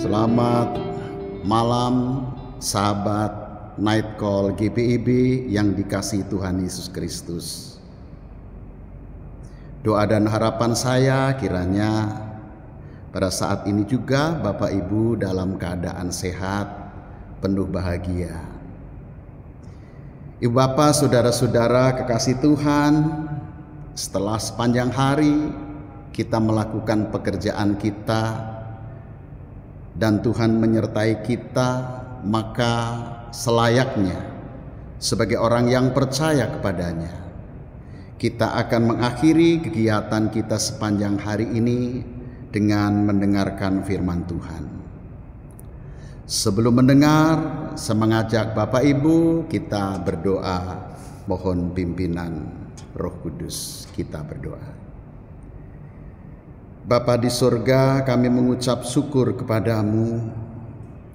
Selamat malam sahabat Night Call GPIB yang dikasihi Tuhan Yesus Kristus. Doa dan harapan saya kiranya pada saat ini juga Bapak Ibu dalam keadaan sehat, penuh bahagia. Ibu Bapak, saudara-saudara kekasih Tuhan, setelah sepanjang hari kita melakukan pekerjaan kita dan Tuhan menyertai kita, maka selayaknya sebagai orang yang percaya kepadanya, kita akan mengakhiri kegiatan kita sepanjang hari ini dengan mendengarkan firman Tuhan. Sebelum mendengar, saya mengajak Bapak Ibu kita berdoa, mohon pimpinan Roh Kudus. Kita berdoa. Bapa di surga, kami mengucap syukur kepadamu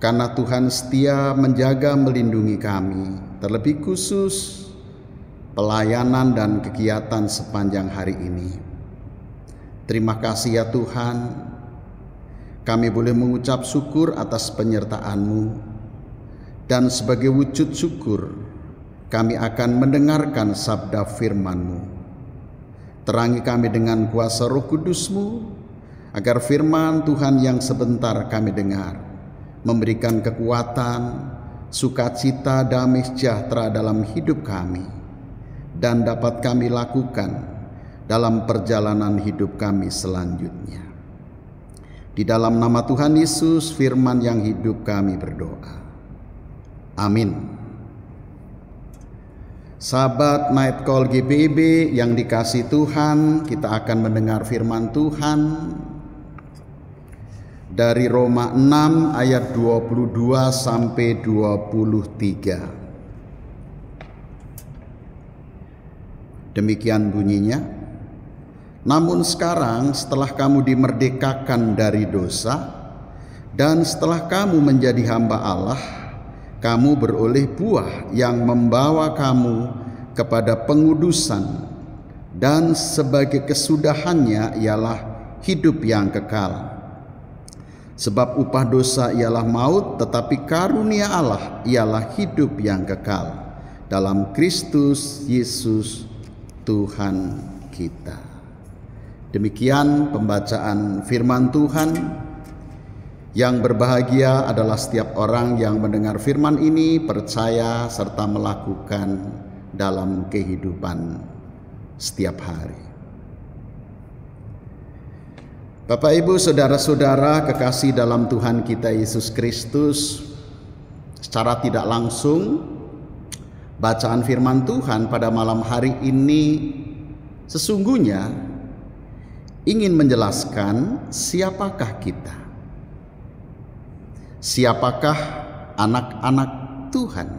karena Tuhan setia menjaga melindungi kami, terlebih khusus pelayanan dan kegiatan sepanjang hari ini. Terima kasih ya Tuhan, kami boleh mengucap syukur atas penyertaan-Mu, dan sebagai wujud syukur kami akan mendengarkan sabda firman-Mu. Terangi kami dengan kuasa Roh Kudus-Mu, agar firman Tuhan yang sebentar kami dengar memberikan kekuatan, sukacita, damai sejahtera dalam hidup kami, dan dapat kami lakukan dalam perjalanan hidup kami selanjutnya. Di dalam nama Tuhan Yesus, firman yang hidup kami berdoa. Amin. Sahabat Night Call GPIB yang dikasihi Tuhan, kita akan mendengar firman Tuhan dari Roma 6 ayat 22 sampai 23. Demikian bunyinya. Namun sekarang setelah kamu dimerdekakan dari dosa dan setelah kamu menjadi hamba Allah, kamu beroleh buah yang membawa kamu kepada pengudusan, dan sebagai kesudahannya ialah hidup yang kekal. Sebab upah dosa ialah maut, tetapi karunia Allah ialah hidup yang kekal dalam Kristus Yesus Tuhan kita. Demikian pembacaan firman Tuhan. Yang berbahagia adalah setiap orang yang mendengar firman ini, percaya serta melakukan dalam kehidupan setiap hari. Bapak Ibu, saudara-saudara kekasih dalam Tuhan kita Yesus Kristus, secara tidak langsung bacaan firman Tuhan pada malam hari ini sesungguhnya ingin menjelaskan siapakah kita. Siapakah anak-anak Tuhan?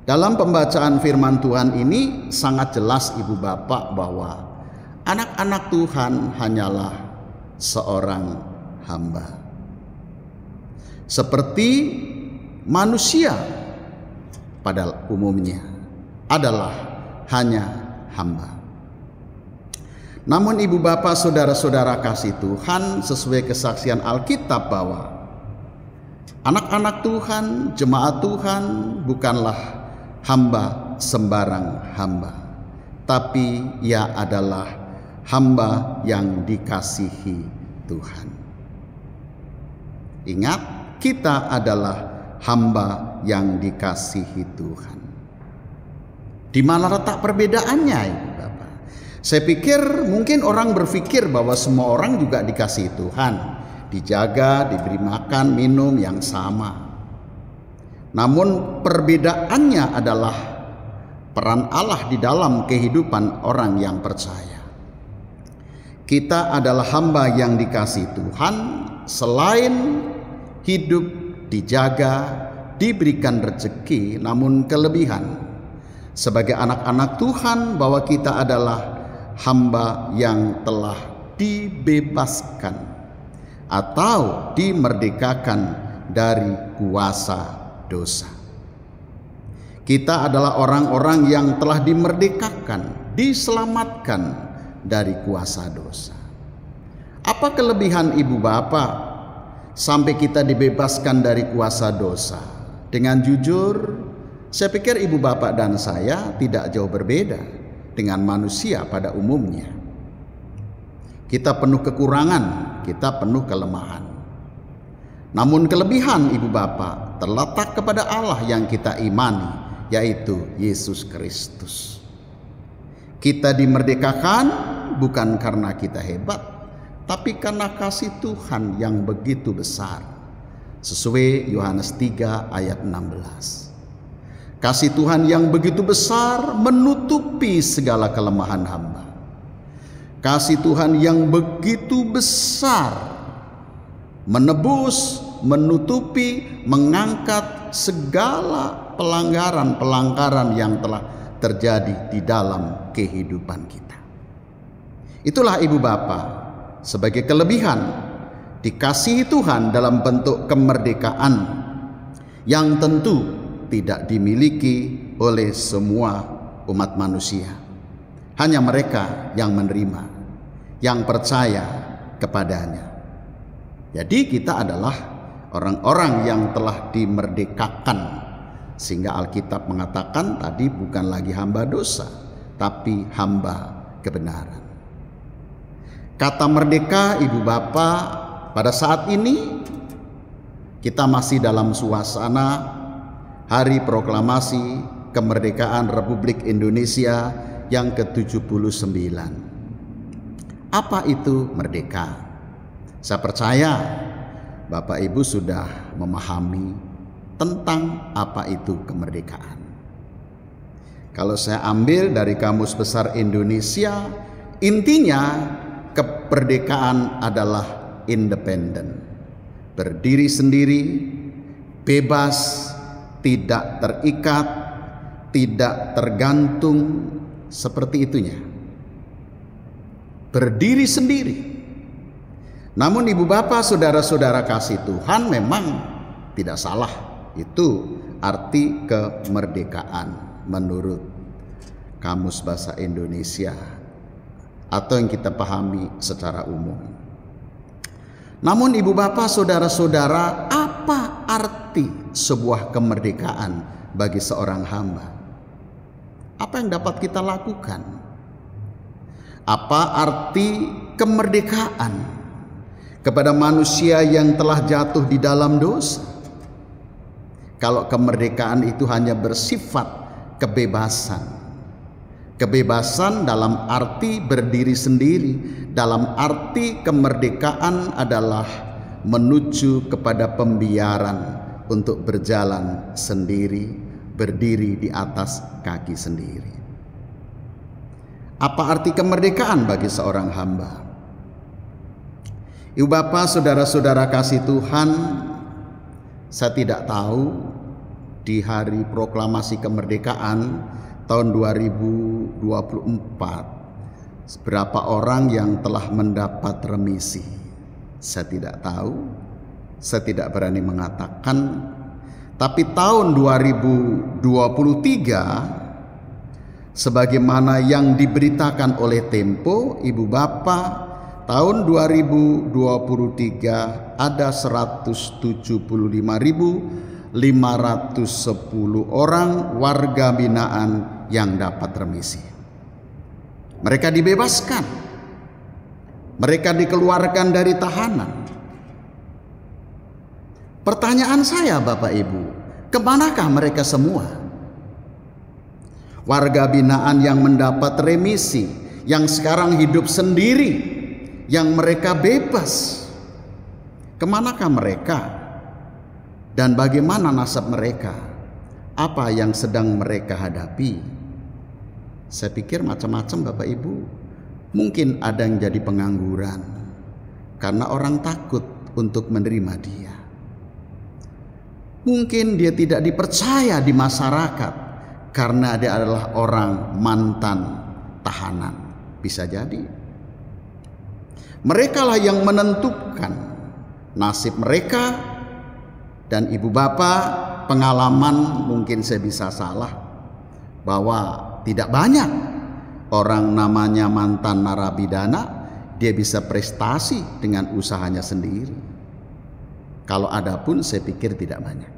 Dalam pembacaan firman Tuhan ini sangat jelas Ibu Bapak bahwa anak-anak Tuhan hanyalah seorang hamba. Seperti manusia pada umumnya adalah hanya hamba. Namun Ibu Bapak, saudara-saudara kasih Tuhan, sesuai kesaksian Alkitab bahwa anak-anak Tuhan, jemaat Tuhan bukanlah hamba sembarang hamba, tapi ia adalah hamba yang dikasihi Tuhan. Ingat, kita adalah hamba yang dikasihi Tuhan. Di mana letak perbedaannya, Ibu Bapak? Saya pikir mungkin orang berpikir bahwa semua orang juga dikasihi Tuhan, dijaga, diberi makan, minum yang sama. Namun perbedaannya adalah peran Allah di dalam kehidupan orang yang percaya. Kita adalah hamba yang dikasihi Tuhan, selain hidup, dijaga, diberikan rezeki, namun kelebihan sebagai anak-anak Tuhan bahwa kita adalah hamba yang telah dibebaskan atau dimerdekakan dari kuasa dosa. Kita adalah orang-orang yang telah dimerdekakan, diselamatkan dari kuasa dosa. Apa kelebihan ibu bapak sampai kita dibebaskan dari kuasa dosa. Dengan jujur, saya pikir ibu bapak dan saya tidak jauh berbeda dengan manusia pada umumnya. Kita penuh kekurangan, kita penuh kelemahan. Namun kelebihan ibu bapak terletak kepada Allah yang kita imani, yaitu Yesus Kristus. Kita dimerdekakan bukan karena kita hebat, tapi karena kasih Tuhan yang begitu besar. Sesuai Yohanes 3 ayat 16. Kasih Tuhan yang begitu besar menutupi segala kelemahan hamba. Kasih Tuhan yang begitu besar menebus, menutupi, mengangkat segala pelanggaran-pelanggaran yang telah terjadi di dalam kehidupan kita. Itulah ibu bapak, sebagai kelebihan dikasihi Tuhan dalam bentuk kemerdekaan yang tentu tidak dimiliki oleh semua umat manusia. Hanya mereka yang menerima, yang percaya kepadanya. Jadi kita adalah orang-orang yang telah dimerdekakan, sehingga Alkitab mengatakan tadi bukan lagi hamba dosa, tapi hamba kebenaran. Kata merdeka ibu bapak, pada saat ini kita masih dalam suasana Hari Proklamasi Kemerdekaan Republik Indonesia yang ke-79. Apa itu merdeka? Saya percaya Bapak Ibu sudah memahami tentang apa itu kemerdekaan. Kalau saya ambil dari Kamus Besar Indonesia, intinya kemerdekaan adalah independen, berdiri sendiri, bebas, tidak terikat, tidak tergantung, seperti itunya. Berdiri sendiri. Namun ibu bapak, saudara-saudara kasih Tuhan, memang tidak salah. Itu arti kemerdekaan menurut Kamus Bahasa Indonesia atau yang kita pahami secara umum. Namun ibu bapak, saudara-saudara, apa arti sebuah kemerdekaan bagi seorang hamba? Apa yang dapat kita lakukan? Apa arti kemerdekaan kepada manusia yang telah jatuh di dalam dosa? Kalau kemerdekaan itu hanya bersifat kebebasan, kebebasan dalam arti berdiri sendiri, dalam arti kemerdekaan adalah menuju kepada pembiaran untuk berjalan sendiri, berdiri di atas kaki sendiri. Apa arti kemerdekaan bagi seorang hamba? Ibu bapak, saudara-saudara kasih Tuhan, saya tidak tahu di hari proklamasi kemerdekaan tahun 2024 berapa orang yang telah mendapat remisi. Saya tidak tahu, saya tidak berani mengatakan. Tapi tahun 2023, sebagaimana yang diberitakan oleh Tempo, ibu bapak, tahun 2023 ada 175.510 orang warga binaan yang dapat remisi. Mereka dibebaskan, mereka dikeluarkan dari tahanan. Pertanyaan saya Bapak Ibu, kemanakah mereka semua? Warga binaan yang mendapat remisi, yang sekarang hidup sendiri, yang mereka bebas, kemanakah mereka? Dan bagaimana nasab mereka? Apa yang sedang mereka hadapi? Saya pikir macam-macam Bapak Ibu. Mungkin ada yang jadi pengangguran karena orang takut untuk menerima dia. Mungkin dia tidak dipercaya di masyarakat karena dia adalah orang mantan tahanan. Bisa jadi. Merekalah yang menentukan nasib mereka. Dan ibu bapak, pengalaman mungkin saya bisa salah, bahwa tidak banyak orang namanya mantan narapidana dia bisa prestasi dengan usahanya sendiri. Kalau ada pun saya pikir tidak banyak.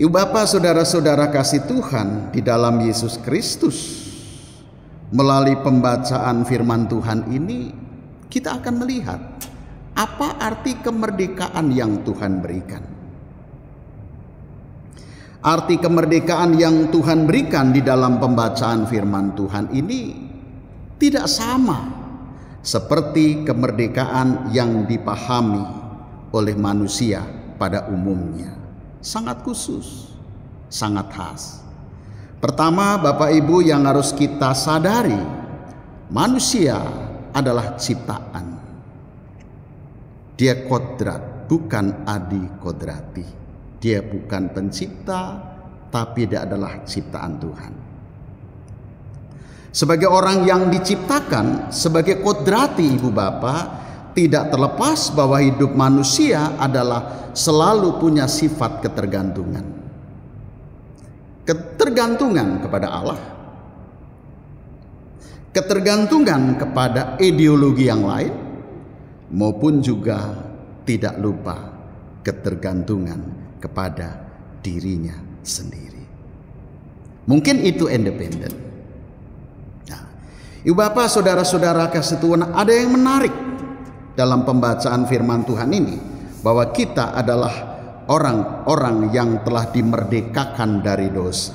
Ibu bapak, saudara-saudara kasih Tuhan, di dalam Yesus Kristus, melalui pembacaan firman Tuhan ini, kita akan melihat apa arti kemerdekaan yang Tuhan berikan. Arti kemerdekaan yang Tuhan berikan di dalam pembacaan firman Tuhan ini tidak sama seperti kemerdekaan yang dipahami oleh manusia pada umumnya. Sangat khusus, sangat khas. Pertama, Bapak Ibu, yang harus kita sadari, manusia adalah ciptaan. Dia kodrat, bukan adi kodrati. Dia bukan pencipta, tapi dia adalah ciptaan Tuhan. Sebagai orang yang diciptakan, sebagai kodrati ibu bapak, tidak terlepas bahwa hidup manusia adalah selalu punya sifat ketergantungan. Ketergantungan kepada Allah, ketergantungan kepada ideologi yang lain, maupun juga tidak lupa ketergantungan kepada dirinya sendiri. Mungkin itu independen. Nah, ibu bapak, saudara-saudara kasih Tuhan, ada yang menarik dalam pembacaan firman Tuhan ini, bahwa kita adalah orang-orang yang telah dimerdekakan dari dosa.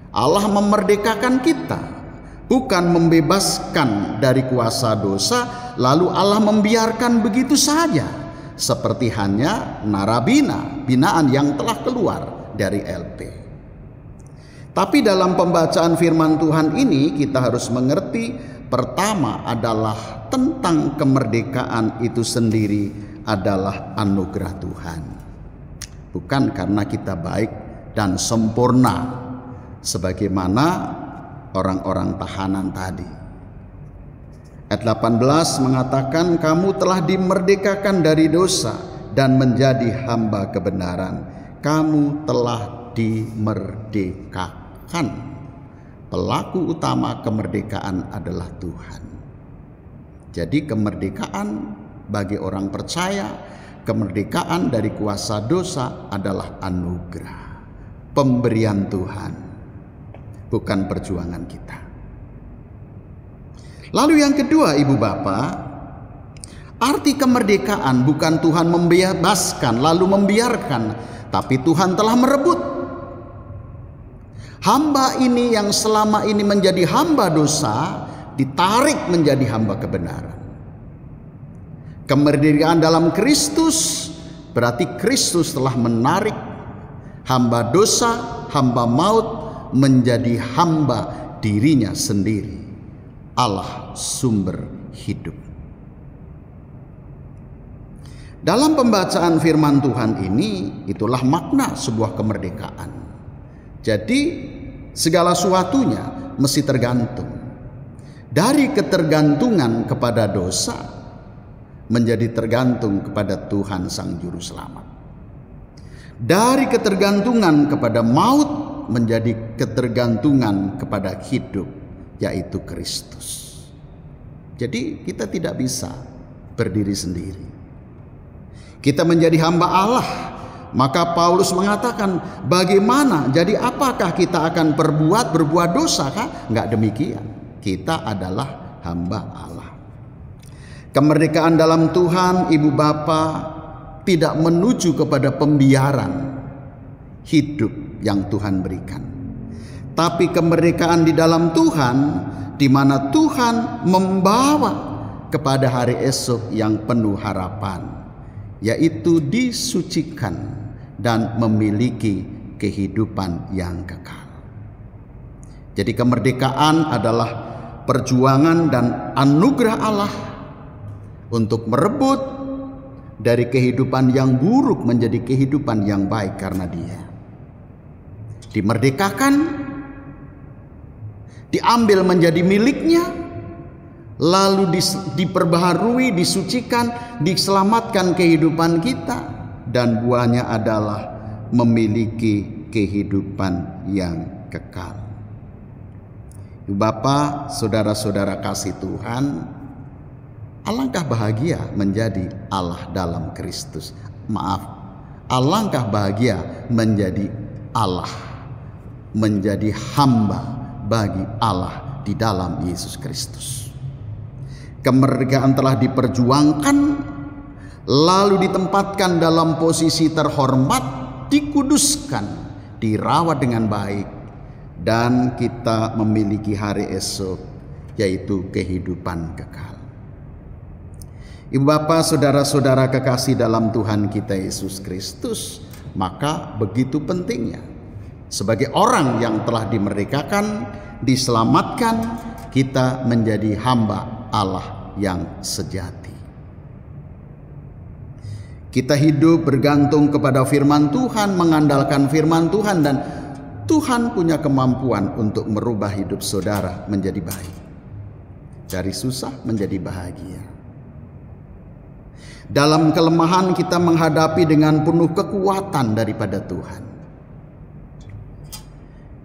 Allah memerdekakan kita, bukan membebaskan dari kuasa dosa, lalu Allah membiarkan begitu saja, seperti hanya narabina, binaan yang telah keluar dari LP. Tapi dalam pembacaan firman Tuhan ini kita harus mengerti, pertama adalah tentang kemerdekaan itu sendiri adalah anugerah Tuhan. Bukan karena kita baik dan sempurna sebagaimana orang-orang tahanan tadi. Ayat 18 mengatakan, kamu telah dimerdekakan dari dosa dan menjadi hamba kebenaran. Kamu telah dimerdekakan. Pelaku utama kemerdekaan adalah Tuhan. Jadi kemerdekaan bagi orang percaya, kemerdekaan dari kuasa dosa adalah anugerah, pemberian Tuhan, bukan perjuangan kita. Lalu yang kedua ibu bapak, arti kemerdekaan bukan Tuhan membebaskan lalu membiarkan, tapi Tuhan telah merebut. Hamba ini yang selama ini menjadi hamba dosa, ditarik menjadi hamba kebenaran. Kemerdekaan dalam Kristus berarti Kristus telah menarik hamba dosa, hamba maut menjadi hamba dirinya sendiri, Allah sumber hidup. Dalam pembacaan firman Tuhan ini, itulah makna sebuah kemerdekaan. Jadi segala sesuatunya mesti tergantung. Dari ketergantungan kepada dosa menjadi tergantung kepada Tuhan Sang Juru Selamat. Dari ketergantungan kepada maut menjadi ketergantungan kepada hidup, yaitu Kristus. Jadi kita tidak bisa berdiri sendiri. Kita menjadi hamba Allah. Maka Paulus mengatakan, bagaimana? Jadi apakah kita akan berbuat dosa kah? Enggak demikian. Kita adalah hamba Allah. Kemerdekaan dalam Tuhan, ibu bapak, tidak menuju kepada pembiaran hidup yang Tuhan berikan. Tapi kemerdekaan di dalam Tuhan, di mana Tuhan membawa kepada hari esok yang penuh harapan, yaitu disucikan dan memiliki kehidupan yang kekal. Jadi kemerdekaan adalah perjuangan dan anugerah Allah untuk merebut dari kehidupan yang buruk menjadi kehidupan yang baik karena Dia. Dimerdekakan, diambil menjadi miliknya, lalu diperbaharui, disucikan, diselamatkan kehidupan kita, dan buahnya adalah memiliki kehidupan yang kekal. Bapak, saudara-saudara kasih Tuhan, Alangkah bahagia menjadi Allah dalam Kristus. Alangkah bahagia menjadi Allah, menjadi hamba bagi Allah di dalam Yesus Kristus. Kemerdekaan telah diperjuangkan, lalu ditempatkan dalam posisi terhormat, dikuduskan, dirawat dengan baik, dan kita memiliki hari esok, yaitu kehidupan kekal. Ibu bapak, saudara-saudara kekasih dalam Tuhan kita Yesus Kristus, maka begitu pentingnya sebagai orang yang telah dimerdekakan, diselamatkan, kita menjadi hamba Allah yang sejati. Kita hidup bergantung kepada firman Tuhan, mengandalkan firman Tuhan, dan Tuhan punya kemampuan untuk merubah hidup saudara menjadi baik, dari susah menjadi bahagia. Dalam kelemahan kita menghadapi dengan penuh kekuatan daripada Tuhan.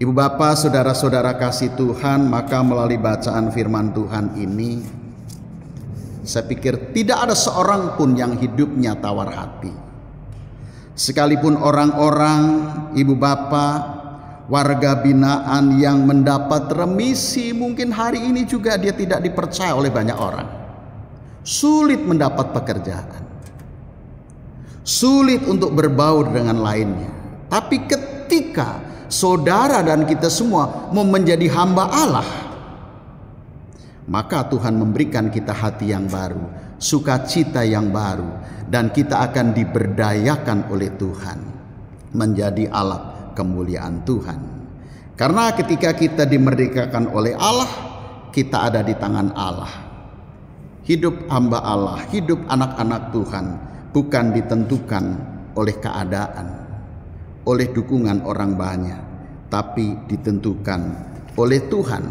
Ibu bapak, saudara-saudara kasih Tuhan, maka melalui bacaan firman Tuhan ini, saya pikir tidak ada seorang pun yang hidupnya tawar hati. Sekalipun orang-orang, ibu bapak, warga binaan yang mendapat remisi, mungkin hari ini juga dia tidak dipercaya oleh banyak orang. Sulit mendapat pekerjaan, sulit untuk berbaur dengan lainnya. Tapi ketika saudara dan kita semua mau menjadi hamba Allah, maka Tuhan memberikan kita hati yang baru, sukacita yang baru, dan kita akan diberdayakan oleh Tuhan menjadi alat kemuliaan Tuhan. Karena ketika kita dimerdekakan oleh Allah, kita ada di tangan Allah. Hidup hamba Allah, hidup anak-anak Tuhan bukan ditentukan oleh keadaan, oleh dukungan orang banyak, tapi ditentukan oleh Tuhan,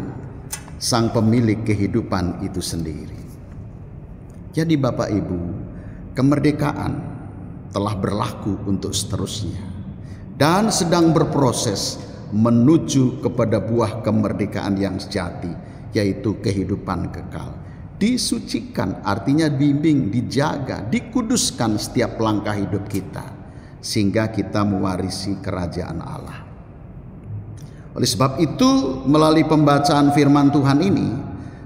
Sang Pemilik kehidupan itu sendiri. Jadi Bapak Ibu, kemerdekaan telah berlaku untuk seterusnya dan sedang berproses menuju kepada buah kemerdekaan yang sejati, yaitu kehidupan kekal. Disucikan artinya bimbing, dijaga, dikuduskan setiap langkah hidup kita, sehingga kita mewarisi kerajaan Allah. Oleh sebab itu, melalui pembacaan firman Tuhan ini,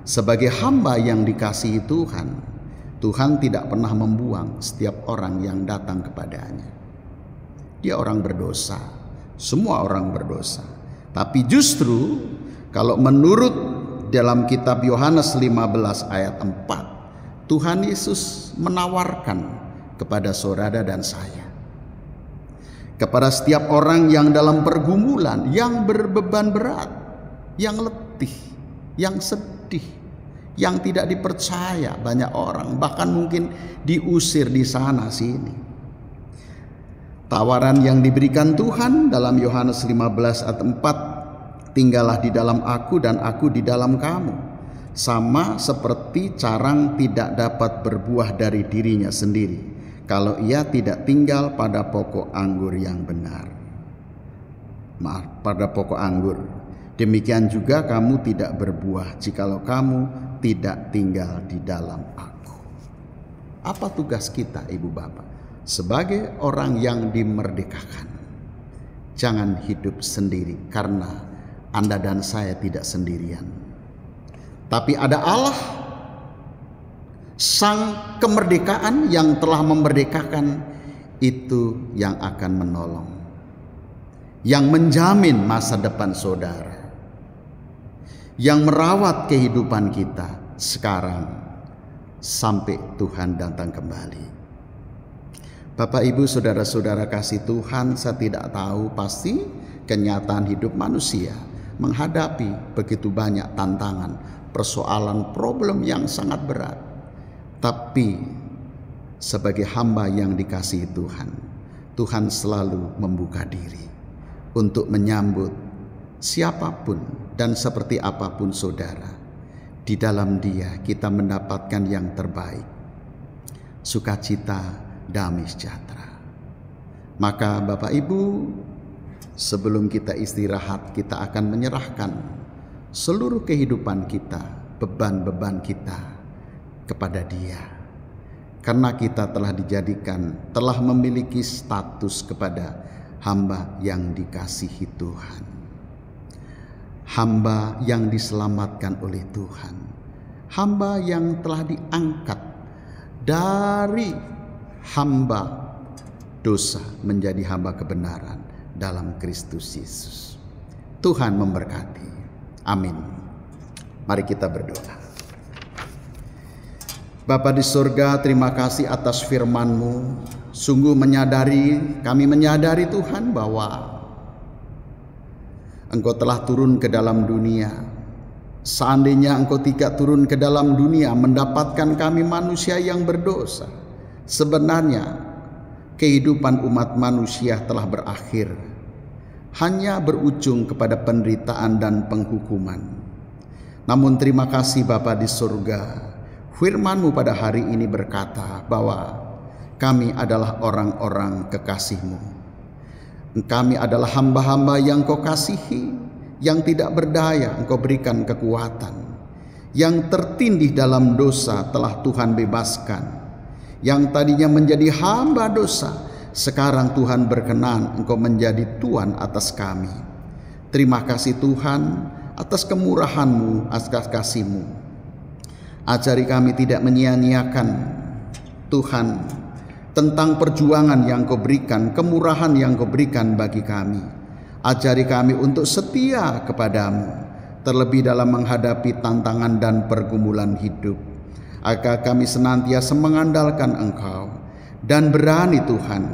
sebagai hamba yang dikasihi Tuhan, Tuhan tidak pernah membuang setiap orang yang datang kepadanya. Dia orang berdosa, semua orang berdosa. Tapi justru kalau menurut dalam kitab Yohanes 15 ayat 4, Tuhan Yesus menawarkan kepada saudara dan saya, kepada setiap orang yang dalam pergumulan, yang berbeban berat, yang letih, yang sedih, yang tidak dipercaya banyak orang, bahkan mungkin diusir di sana sini. Tawaran yang diberikan Tuhan dalam Yohanes 15 ayat 4, tinggallah di dalam aku dan aku di dalam kamu, sama seperti carang tidak dapat berbuah dari dirinya sendiri kalau ia tidak tinggal pada pokok anggur yang benar. Pada pokok anggur. Demikian juga kamu tidak berbuah jikalau kamu tidak tinggal di dalam aku. Apa tugas kita, Ibu Bapak? Sebagai orang yang dimerdekakan, jangan hidup sendiri, karena Anda dan saya tidak sendirian. Tapi ada Allah, Sang kemerdekaan yang telah memerdekakan, itu yang akan menolong, yang menjamin masa depan saudara, yang merawat kehidupan kita sekarang sampai Tuhan datang kembali. Bapak Ibu saudara-saudara kasih Tuhan, saya tidak tahu pasti kenyataan hidup manusia menghadapi begitu banyak tantangan, persoalan, problem yang sangat berat. Tapi sebagai hamba yang dikasihi Tuhan, Tuhan selalu membuka diri untuk menyambut siapapun dan seperti apapun saudara. Di dalam Dia kita mendapatkan yang terbaik, sukacita, damai sejahtera. Maka Bapak Ibu, sebelum kita istirahat, kita akan menyerahkan seluruh kehidupan kita, beban-beban kita kepada Dia. Karena kita telah memiliki status kepada hamba yang dikasihi Tuhan. Hamba yang diselamatkan oleh Tuhan. Hamba yang telah diangkat dari hamba dosa menjadi hamba kebenaran dalam Kristus Yesus. Tuhan memberkati. Amin. Mari kita berdoa. Bapa di surga, terima kasih atas firman-Mu. Sungguh kami menyadari Tuhan bahwa Engkau telah turun ke dalam dunia. Seandainya Engkau tidak turun ke dalam dunia mendapatkan kami manusia yang berdosa, sebenarnya kehidupan umat manusia telah berakhir, hanya berujung kepada penderitaan dan penghukuman. Namun terima kasih Bapa di surga, firman-Mu pada hari ini berkata bahwa kami adalah orang-orang kekasih-Mu. Kami adalah hamba-hamba yang Kau kasihi, yang tidak berdaya Engkau berikan kekuatan, yang tertindih dalam dosa telah Tuhan bebaskan. Yang tadinya menjadi hamba dosa, sekarang Tuhan berkenan Engkau menjadi Tuhan atas kami. Terima kasih Tuhan atas kemurahan-Mu, atas kasih-Mu. Ajari kami tidak menyia-nyiakan Tuhan tentang perjuangan yang Kau berikan, kemurahan yang Kau berikan bagi kami. Ajari kami untuk setia kepadamu, terlebih dalam menghadapi tantangan dan pergumulan hidup. Agar kami senantiasa mengandalkan Engkau dan berani Tuhan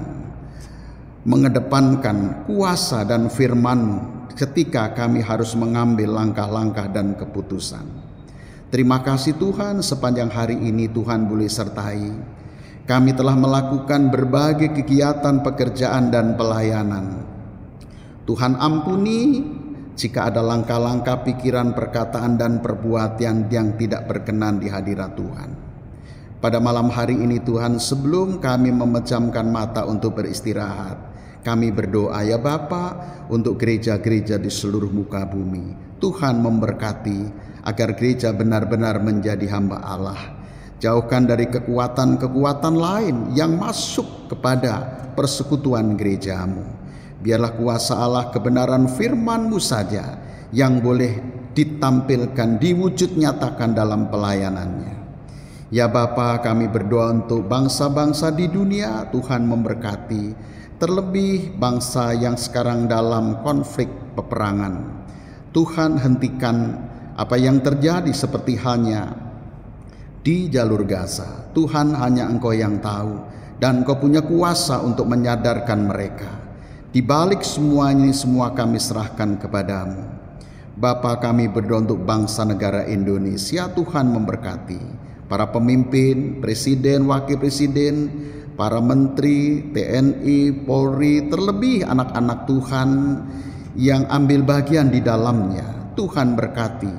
mengedepankan kuasa dan firman-Mu ketika kami harus mengambil langkah-langkah dan keputusan. Terima kasih Tuhan, sepanjang hari ini Tuhan boleh sertai. Kami telah melakukan berbagai kegiatan pekerjaan dan pelayanan. Tuhan ampuni jika ada langkah-langkah pikiran, perkataan, dan perbuatan yang tidak berkenan di hadirat Tuhan. Pada malam hari ini Tuhan, sebelum kami memejamkan mata untuk beristirahat, kami berdoa ya Bapa untuk gereja-gereja di seluruh muka bumi. Tuhan memberkati agar gereja benar-benar menjadi hamba Allah. Jauhkan dari kekuatan-kekuatan lain yang masuk kepada persekutuan gereja-Mu. Biarlah kuasa Allah kebenaran firman-Mu saja yang boleh ditampilkan, diwujud nyatakan dalam pelayanannya. Ya Bapa, kami berdoa untuk bangsa-bangsa di dunia, Tuhan memberkati, terlebih bangsa yang sekarang dalam konflik peperangan. Tuhan hentikan apa yang terjadi seperti halnya di jalur Gaza. Tuhan, hanya Engkau yang tahu dan Engkau punya kuasa untuk menyadarkan mereka. Di balik semuanya, semua kami serahkan kepadamu. Bapa, kami berdoa untuk bangsa negara Indonesia. Tuhan memberkati para pemimpin, presiden, wakil presiden, para menteri, TNI, Polri, terlebih anak-anak Tuhan yang ambil bagian di dalamnya. Tuhan berkati,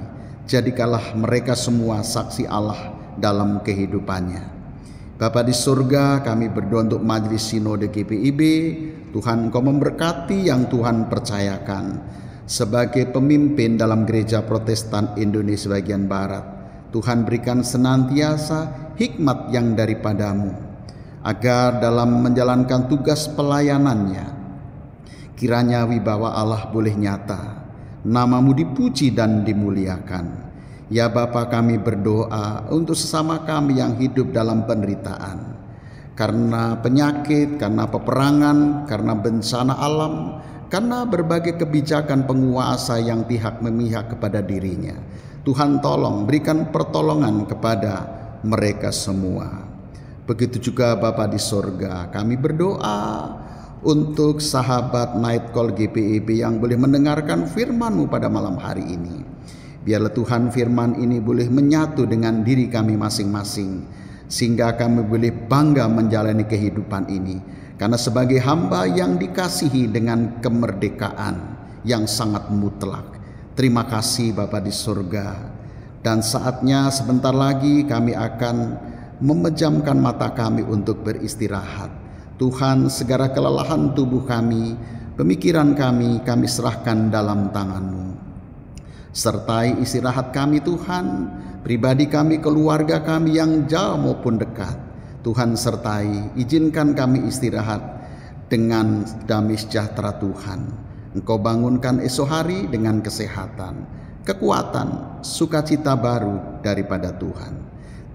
jadikanlah mereka semua saksi Allah dalam kehidupannya. Bapa di surga, kami berdoa untuk Majelis Sinode GPIB. Tuhan, Engkau memberkati yang Tuhan percayakan sebagai pemimpin dalam Gereja Protestan Indonesia bagian Barat. Tuhan, berikan senantiasa hikmat yang daripada-Mu, agar dalam menjalankan tugas pelayanannya, kiranya wibawa Allah boleh nyata, nama-Mu dipuji dan dimuliakan. Ya Bapa, kami berdoa untuk sesama kami yang hidup dalam penderitaan, karena penyakit, karena peperangan, karena bencana alam, karena berbagai kebijakan penguasa yang memihak kepada dirinya. Tuhan, tolong berikan pertolongan kepada mereka semua. Begitu juga Bapa di surga, kami berdoa untuk sahabat Night Call GPIB yang boleh mendengarkan firman-Mu pada malam hari ini. Biarlah Tuhan firman ini boleh menyatu dengan diri kami masing-masing, sehingga kami boleh bangga menjalani kehidupan ini, karena sebagai hamba yang dikasihi dengan kemerdekaan yang sangat mutlak. Terima kasih Bapa di surga. Dan saatnya sebentar lagi kami akan memejamkan mata kami untuk beristirahat. Tuhan, segala kelelahan tubuh kami, pemikiran kami serahkan dalam tangan-Mu. Sertai istirahat kami Tuhan, pribadi kami, keluarga kami yang jauh maupun dekat. Tuhan sertai, izinkan kami istirahat dengan damai sejahtera Tuhan. Engkau bangunkan esok hari dengan kesehatan, kekuatan, sukacita baru daripada Tuhan.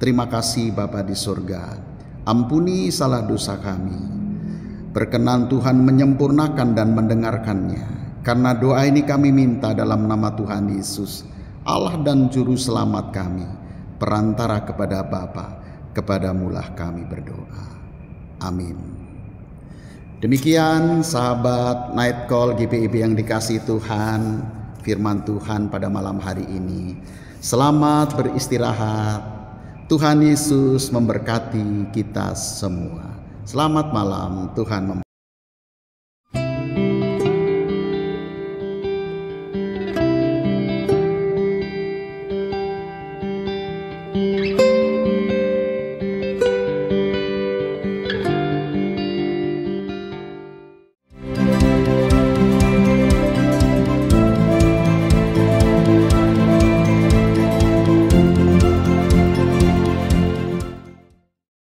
Terima kasih Bapa di surga, ampuni salah dosa kami. Berkenan Tuhan menyempurnakan dan mendengarkannya. Karena doa ini kami minta dalam nama Tuhan Yesus, Allah dan Juru Selamat kami, perantara kepada Bapa, kepadamulah kami berdoa. Amin. Demikian sahabat Night Call GPIB yang dikasihi Tuhan, firman Tuhan pada malam hari ini. Selamat beristirahat. Tuhan Yesus memberkati kita semua. Selamat malam, Tuhan memberkati.